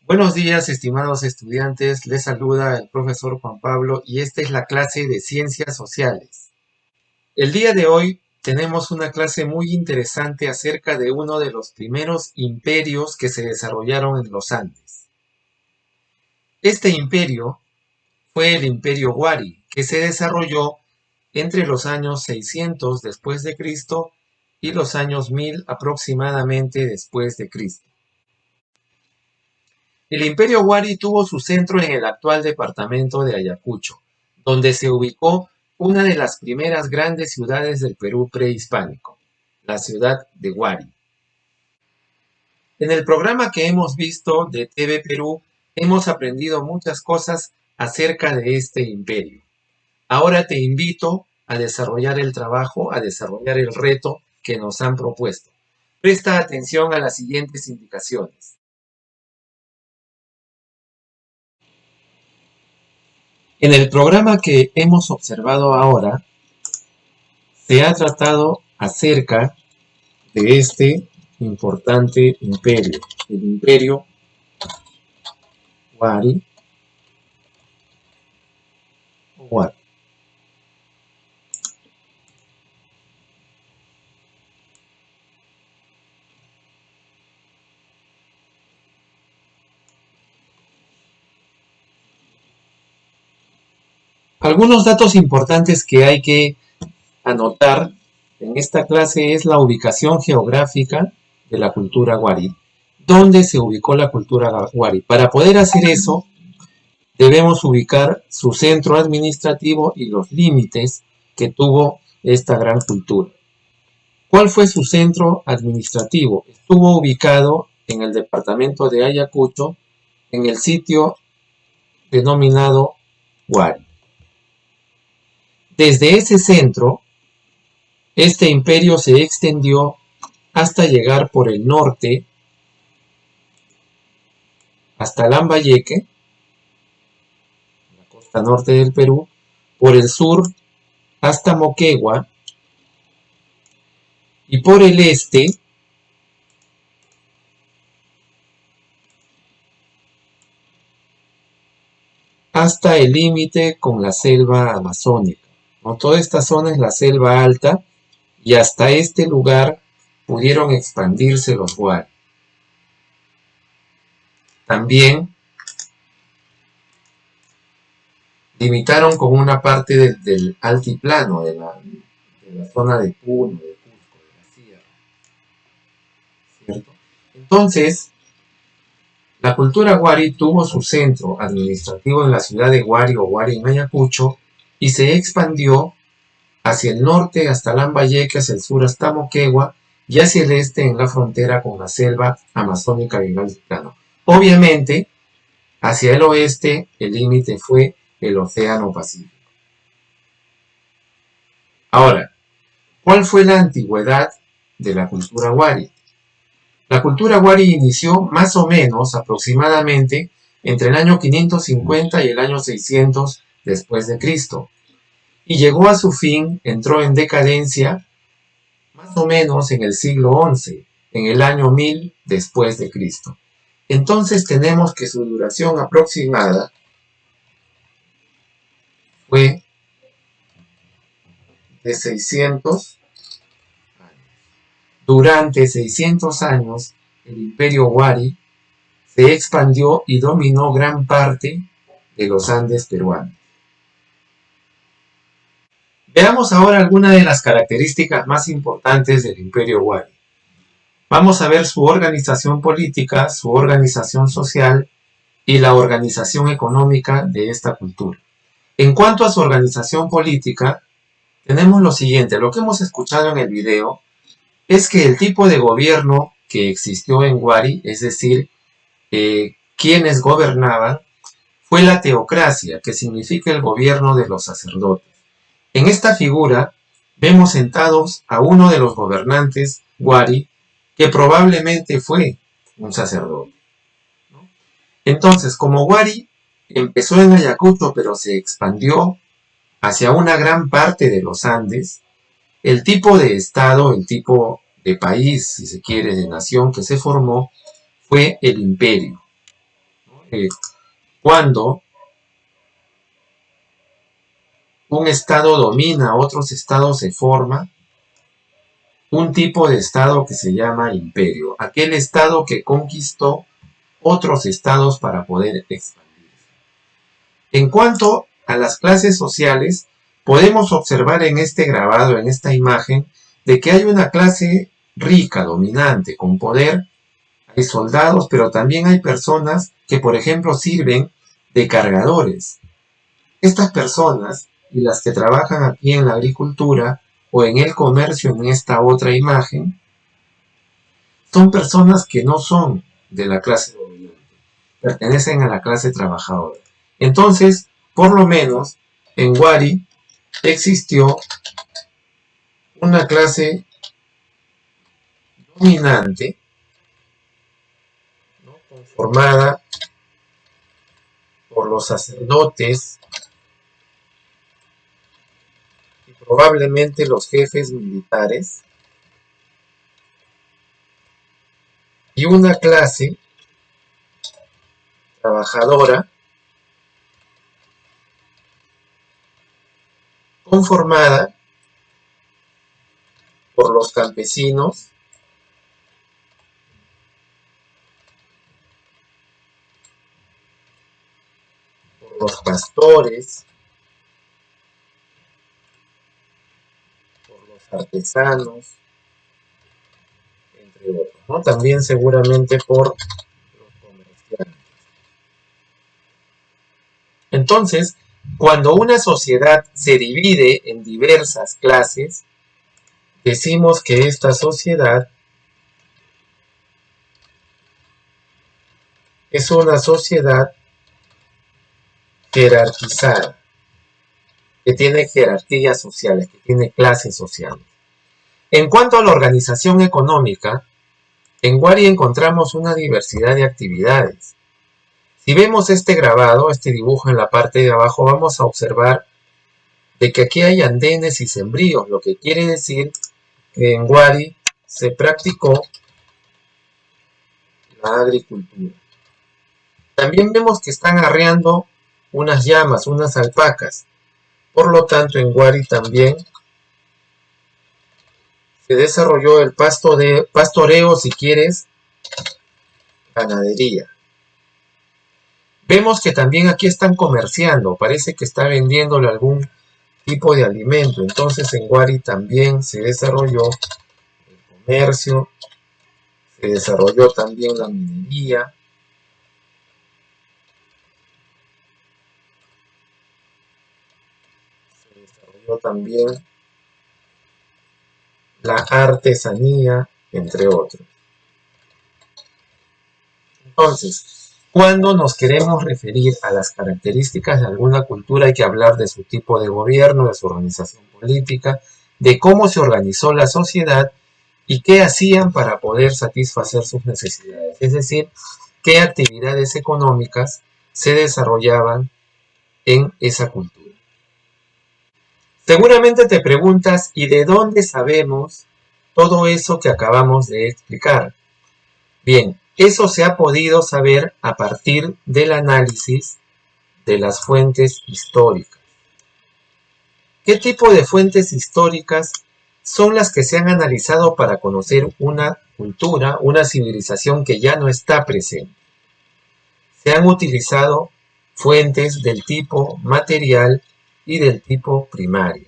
Buenos días, estimados estudiantes. Les saluda el profesor Juan Pablo y esta es la clase de Ciencias Sociales. El día de hoy tenemos una clase muy interesante acerca de uno de los primeros imperios que se desarrollaron en los Andes. Este imperio fue el Imperio Huari, que se desarrolló entre los años 600 después de Cristo y los años 1000 aproximadamente después de Cristo. El Imperio Huari tuvo su centro en el actual departamento de Ayacucho, donde se ubicó una de las primeras grandes ciudades del Perú prehispánico, la ciudad de Huari. En el programa que hemos visto de TV Perú, hemos aprendido muchas cosas acerca de este imperio. Ahora te invito a desarrollar el trabajo, a desarrollar el reto que nos han propuesto. Presta atención a las siguientes indicaciones. En el programa que hemos observado ahora, se ha tratado acerca de este importante imperio, el Imperio Huari. Algunos datos importantes que hay que anotar en esta clase es la ubicación geográfica de la cultura Huari. ¿Dónde se ubicó la cultura Huari? Para poder hacer eso, debemos ubicar su centro administrativo y los límites que tuvo esta gran cultura. ¿Cuál fue su centro administrativo? Estuvo ubicado en el departamento de Ayacucho, en el sitio denominado Huari. Desde ese centro, este imperio se extendió hasta llegar por el norte hasta Lambayeque, la costa norte del Perú, por el sur hasta Moquegua y por el este hasta el límite con la selva amazónica. ¿No? Toda esta zona es la selva alta y hasta este lugar pudieron expandirse los Huari. También limitaron con una parte del altiplano, de la zona de Puno, de Cusco, de la sierra. ¿Cierto? Entonces, la cultura Huari tuvo su centro administrativo en la ciudad de Huari o Huari en Ayacucho y se expandió hacia el norte hasta Lambayeque, hacia el sur hasta Moquegua y hacia el este en la frontera con la selva amazónica y el altiplano. Obviamente, hacia el oeste el límite fue el Océano Pacífico. Ahora, ¿cuál fue la antigüedad de la cultura Huari? La cultura Huari inició más o menos aproximadamente entre el año 550 y el año 600 después de Cristo y llegó a su fin, entró en decadencia más o menos en el siglo XI, en el año 1000 después de Cristo. Entonces tenemos que su duración aproximada fue de 600 años. Durante 600 años, el imperio Huari se expandió y dominó gran parte de los Andes peruanos. Veamos ahora algunas de las características más importantes del imperio Huari. Vamos a ver su organización política, su organización social y la organización económica de esta cultura. En cuanto a su organización política, tenemos lo siguiente. Lo que hemos escuchado en el video es que el tipo de gobierno que existió en Huari, es decir, quienes gobernaban, fue la teocracia, que significa el gobierno de los sacerdotes. En esta figura vemos sentados a uno de los gobernantes Huari, que probablemente fue un sacerdote. Entonces, como Huari empezó en Ayacucho, pero se expandió hacia una gran parte de los Andes, el tipo de estado, el tipo de país, si se quiere, de nación que se formó, fue el imperio. cuando un estado domina a otros estados, se forma un tipo de estado que se llama imperio. Aquel estado que conquistó otros estados para poder expandirse. En cuanto a las clases sociales, podemos observar en este grabado, en esta imagen, de que hay una clase rica, dominante, con poder. Hay soldados, pero también hay personas que, por ejemplo, sirven de cargadores. Estas personas y las que trabajan aquí en la agricultura o en el comercio en esta otra imagen, son personas que no son de la clase dominante, pertenecen a la clase trabajadora. Entonces, por lo menos, en Wari existió una clase dominante, ¿no?, conformada por los sacerdotes y probablemente los jefes militares, y una clase trabajadora conformada por los campesinos, por los pastores, por los artesanos, entre otros, ¿no? También seguramente por los comerciantes. Entonces, cuando una sociedad se divide en diversas clases, decimos que esta sociedad es una sociedad jerarquizada, que tiene jerarquías sociales, que tiene clases sociales. En cuanto a la organización económica, en Wari encontramos una diversidad de actividades. Si vemos este grabado, este dibujo en la parte de abajo, vamos a observar de que aquí hay andenes y sembríos, lo que quiere decir que en Wari se practicó la agricultura. También vemos que están arreando unas llamas, unas alpacas. Por lo tanto, en Wari también se desarrolló el pastoreo, si quieres, ganadería. Vemos que también aquí están comerciando, parece que está vendiéndole algún tipo de alimento. Entonces en Wari también se desarrolló el comercio, se desarrolló también la minería, se desarrolló también la artesanía, entre otros. Entonces, cuando nos queremos referir a las características de alguna cultura, hay que hablar de su tipo de gobierno, de su organización política, de cómo se organizó la sociedad y qué hacían para poder satisfacer sus necesidades. Es decir, qué actividades económicas se desarrollaban en esa cultura. Seguramente te preguntas, ¿y de dónde sabemos todo eso que acabamos de explicar? Bien, eso se ha podido saber a partir del análisis de las fuentes históricas. ¿Qué tipo de fuentes históricas son las que se han analizado para conocer una cultura, una civilización que ya no está presente? Se han utilizado fuentes del tipo material y del tipo primario.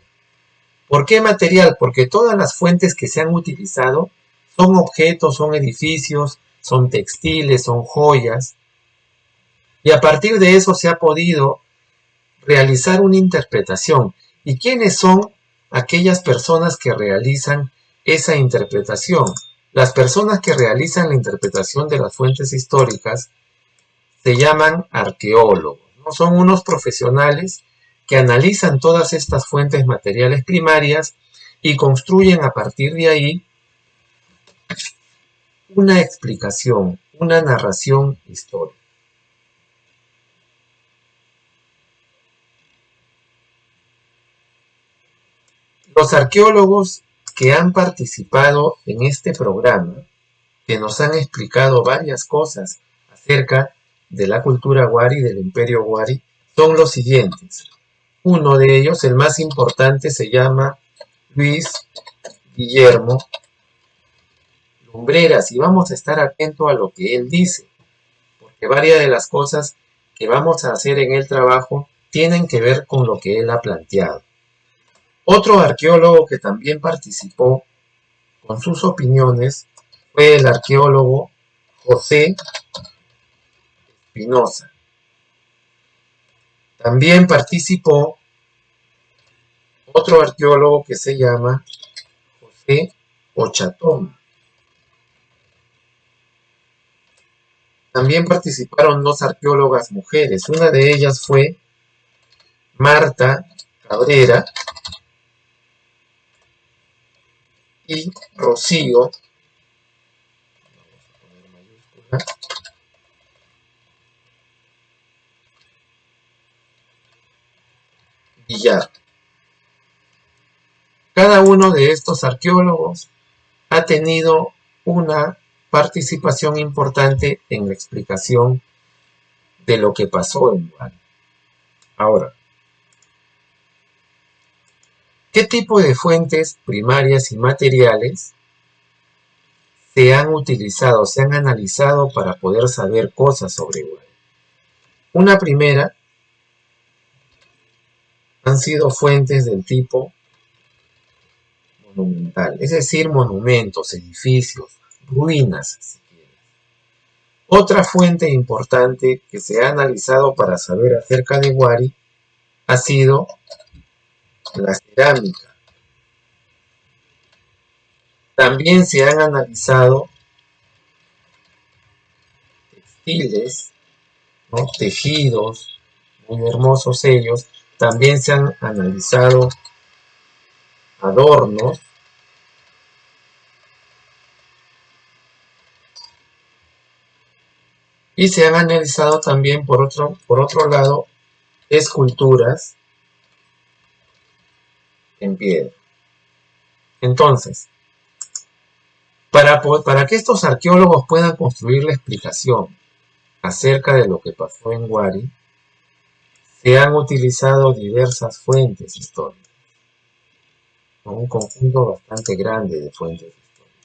¿Por qué material? Porque todas las fuentes que se han utilizado son objetos, son edificios, son textiles, son joyas, y a partir de eso se ha podido realizar una interpretación. ¿Y quiénes son aquellas personas que realizan esa interpretación? Las personas que realizan la interpretación de las fuentes históricas se llaman arqueólogos, ¿no? Son unos profesionales que analizan todas estas fuentes materiales primarias y construyen a partir de ahí una explicación, una narración histórica. Los arqueólogos que han participado en este programa, que nos han explicado varias cosas acerca de la cultura wari, del imperio wari, son los siguientes. Uno de ellos, el más importante, se llama Luis Guillermo Lumbreras, y vamos a estar atentos a lo que él dice, porque varias de las cosas que vamos a hacer en el trabajo tienen que ver con lo que él ha planteado. Otro arqueólogo que también participó con sus opiniones fue el arqueólogo José Espinosa. También participó otro arqueólogo que se llama José Ochatón. También participaron dos arqueólogas mujeres. Una de ellas fue Marta Cabrera y Rocío Villar. Cada uno de estos arqueólogos ha tenido una participación importante en la explicación de lo que pasó en Wari. Ahora, ¿qué tipo de fuentes primarias y materiales se han utilizado, se han analizado para poder saber cosas sobre Wari? Una primera han sido fuentes del tipo monumental, es decir, monumentos, edificios, ruinas, si quieres. Otra fuente importante que se ha analizado para saber acerca de Wari ha sido la cerámica. También se han analizado textiles, ¿no? Tejidos, muy hermosos ellos. También se han analizado adornos. Y se han analizado también, por otro lado, esculturas en piedra. Entonces, para que estos arqueólogos puedan construir la explicación acerca de lo que pasó en Wari, se han utilizado diversas fuentes históricas, ¿no? Un conjunto bastante grande de fuentes históricas.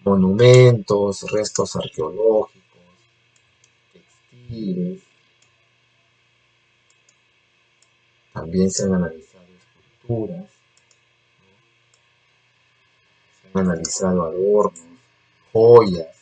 Monumentos, restos arqueológicos, textiles, también se han analizado esculturas, se han analizado adornos, joyas.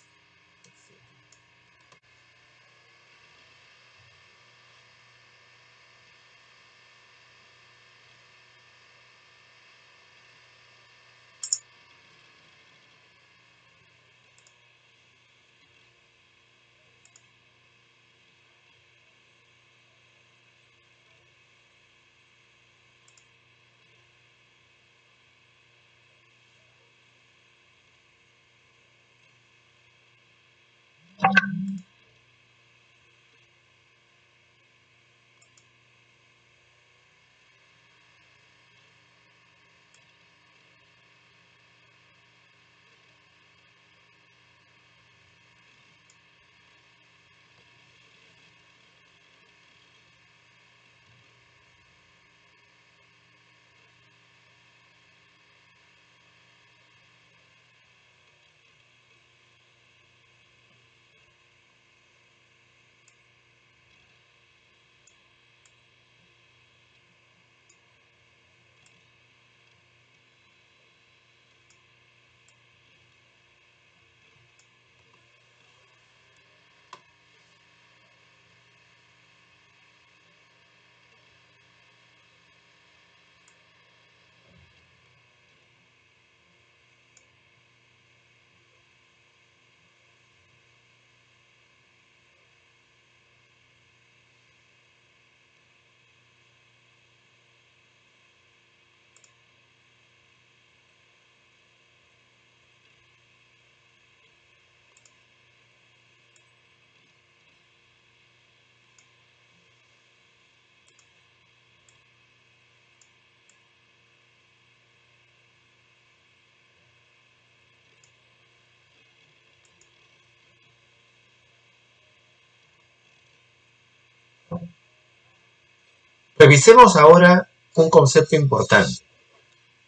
Revisemos ahora un concepto importante,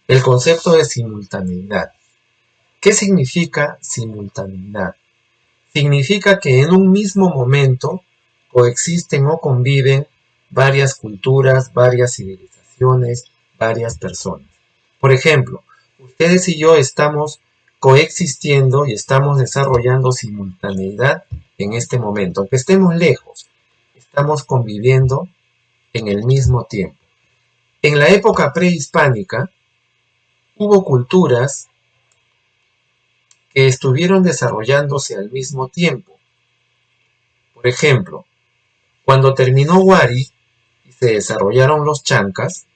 el concepto de simultaneidad. ¿Qué significa simultaneidad? Significa que en un mismo momento coexisten o conviven varias culturas, varias civilizaciones, varias personas. Por ejemplo, ustedes y yo estamos coexistiendo y estamos desarrollando simultaneidad en este momento. Aunque estemos lejos, estamos conviviendo en el mismo tiempo. En la época prehispánica hubo culturas que estuvieron desarrollándose al mismo tiempo. Por ejemplo, cuando terminó Wari y se desarrollaron los chancas,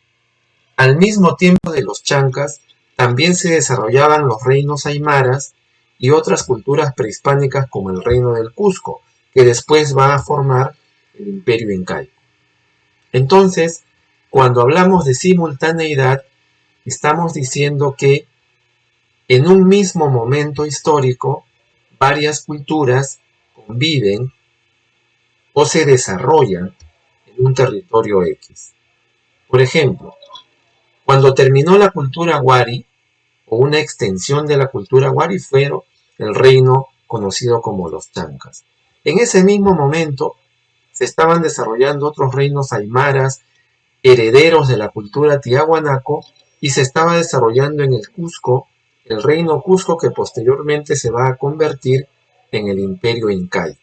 al mismo tiempo de los chancas también se desarrollaban los reinos aymaras y otras culturas prehispánicas como el reino del Cusco, que después va a formar el imperio incaico. Entonces, cuando hablamos de simultaneidad, estamos diciendo que en un mismo momento histórico, varias culturas conviven o se desarrollan en un territorio X. Por ejemplo, cuando terminó la cultura Wari, o una extensión de la cultura Wari, fue el reino conocido como los chancas. En ese mismo momento se estaban desarrollando otros reinos aymaras, herederos de la cultura tiahuanaco, y se estaba desarrollando en el Cusco el reino Cusco, que posteriormente se va a convertir en el imperio incaico.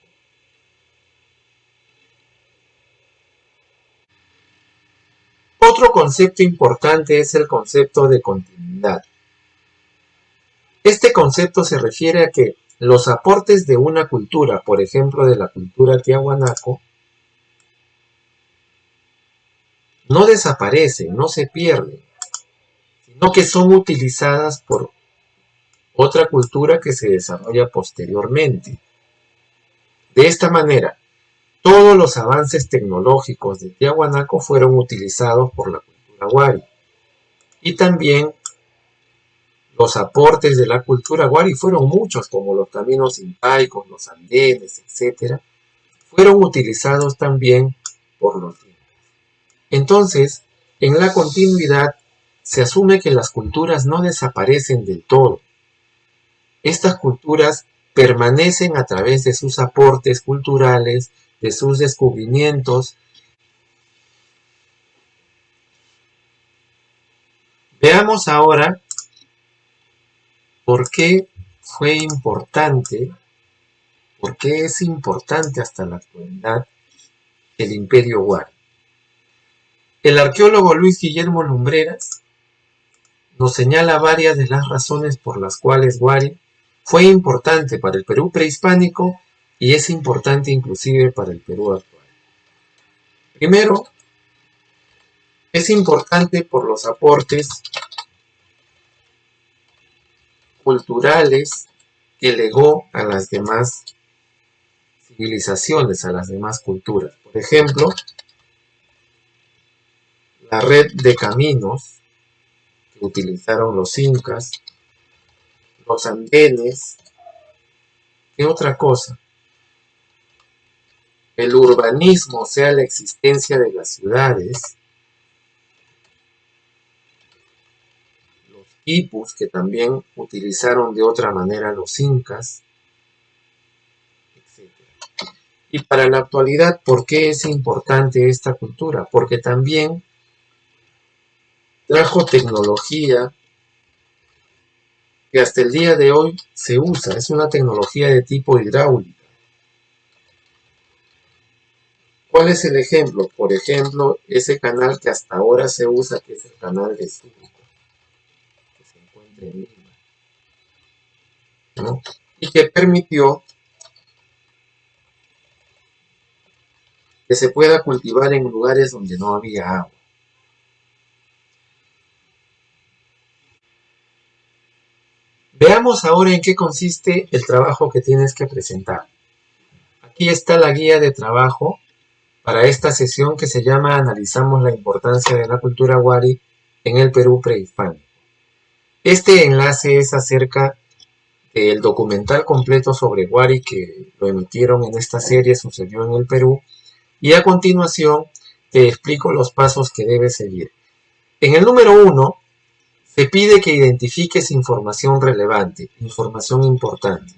Otro concepto importante es el concepto de continuidad. Este concepto se refiere a que los aportes de una cultura, por ejemplo de la cultura tiahuanaco, no desaparecen, no se pierden, sino que son utilizadas por otra cultura que se desarrolla posteriormente. De esta manera, todos los avances tecnológicos de Tiahuanaco fueron utilizados por la cultura Wari. Y también los aportes de la cultura Wari fueron muchos, como los caminos incaicos, los andenes, etc. Fueron utilizados también por los incas. Entonces, en la continuidad, se asume que las culturas no desaparecen del todo. Estas culturas permanecen a través de sus aportes culturales, de sus descubrimientos. Veamos ahora por qué fue importante, por qué es importante hasta la actualidad el imperio Wari. El arqueólogo Luis Guillermo Lumbreras nos señala varias de las razones por las cuales Wari fue importante para el Perú prehispánico y es importante inclusive para el Perú actual. Primero, es importante por los aportes culturales que legó a las demás civilizaciones, a las demás culturas. Por ejemplo, la red de caminos que utilizaron los incas, los andenes. ¿Qué otra cosa? El urbanismo, o sea, la existencia de las ciudades, los quipus que también utilizaron de otra manera los incas, etc. Y para la actualidad, ¿por qué es importante esta cultura? Porque también trajo tecnología que hasta el día de hoy se usa, es una tecnología de tipo hidráulica. ¿Cuál es el ejemplo? Por ejemplo, ese canal que hasta ahora se usa, que es el canal de Surco, que se encuentra en Lima, ¿no? Y que permitió que se pueda cultivar en lugares donde no había agua. Veamos ahora en qué consiste el trabajo que tienes que presentar. Aquí está la guía de trabajo para esta sesión que se llama Analizamos la importancia de la cultura Wari en el Perú prehispánico. Este enlace es acerca del documental completo sobre Wari que lo emitieron en esta serie, sucedió en el Perú, y a continuación te explico los pasos que debes seguir. En el número 1, se pide que identifiques información relevante, información importante,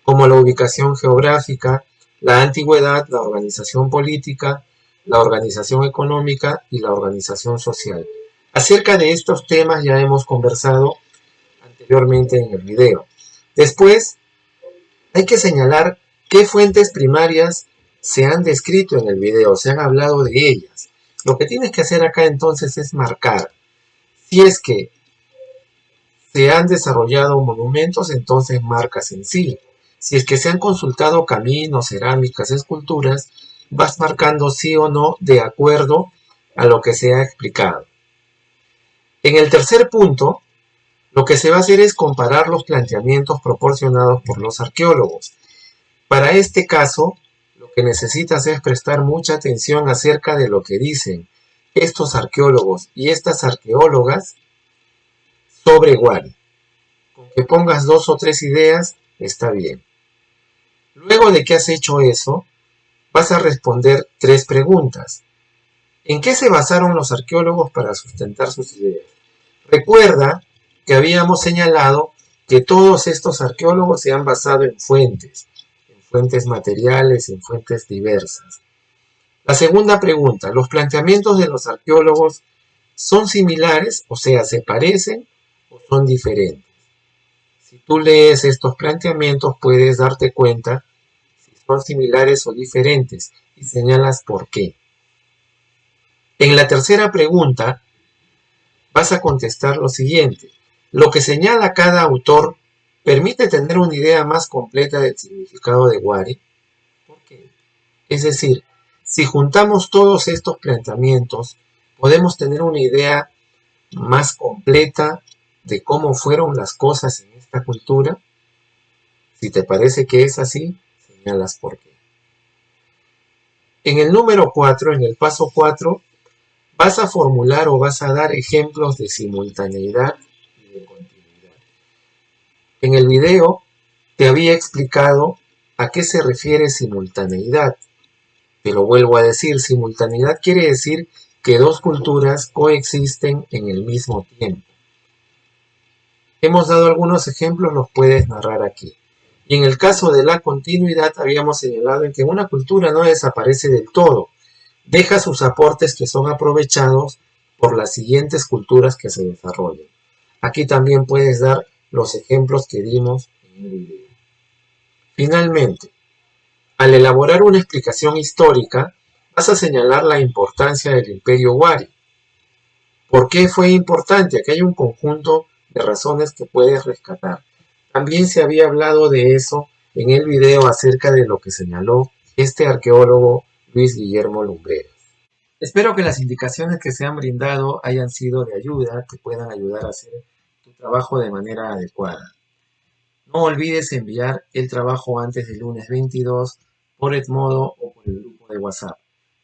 como la ubicación geográfica, la antigüedad, la organización política, la organización económica y la organización social. Acerca de estos temas ya hemos conversado anteriormente en el video. Después, hay que señalar qué fuentes primarias se han descrito en el video, se han hablado de ellas. Lo que tienes que hacer acá entonces es marcar. Si es que se han desarrollado monumentos, entonces marcas en sí. Si es que se han consultado caminos, cerámicas, esculturas, vas marcando sí o no de acuerdo a lo que se ha explicado. En el tercer punto, lo que se va a hacer es comparar los planteamientos proporcionados por los arqueólogos. Para este caso, lo que necesitas es prestar mucha atención acerca de lo que dicen estos arqueólogos y estas arqueólogas sobre Wari. Con que pongas 2 o 3 ideas, está bien. Luego de que has hecho eso, vas a responder 3 preguntas. ¿En qué se basaron los arqueólogos para sustentar sus ideas? Recuerda que habíamos señalado que todos estos arqueólogos se han basado en fuentes materiales, en fuentes diversas. La segunda pregunta, ¿los planteamientos de los arqueólogos son similares, o sea, se parecen o son diferentes? Si tú lees estos planteamientos puedes darte cuenta si son similares o diferentes y señalas por qué. En la tercera pregunta vas a contestar lo siguiente. Lo que señala cada autor permite tener una idea más completa del significado de Wari. ¿Por qué? Es decir, si juntamos todos estos planteamientos, podemos tener una idea más completa de cómo fueron las cosas en esta cultura. Si te parece que es así, señalas por qué. En el número 4, en el paso 4, vas a formular o vas a dar ejemplos de simultaneidad y de continuidad. En el video te había explicado a qué se refiere simultaneidad. Te lo vuelvo a decir, simultaneidad quiere decir que dos culturas coexisten en el mismo tiempo. Hemos dado algunos ejemplos, los puedes narrar aquí. Y en el caso de la continuidad habíamos señalado en que una cultura no desaparece del todo, deja sus aportes que son aprovechados por las siguientes culturas que se desarrollan. Aquí también puedes dar los ejemplos que dimos en el video. Finalmente, al elaborar una explicación histórica, vas a señalar la importancia del Imperio Wari. ¿Por qué fue importante? Aquí hay un conjunto de razones que puedes rescatar. También se había hablado de eso en el video acerca de lo que señaló este arqueólogo Luis Guillermo Lumbreras. Espero que las indicaciones que se han brindado hayan sido de ayuda, te puedan ayudar a hacer tu trabajo de manera adecuada. No olvides enviar el trabajo antes del lunes 22 por Edmodo o por el grupo de WhatsApp.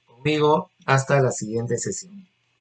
Conmigo, hasta la siguiente sesión.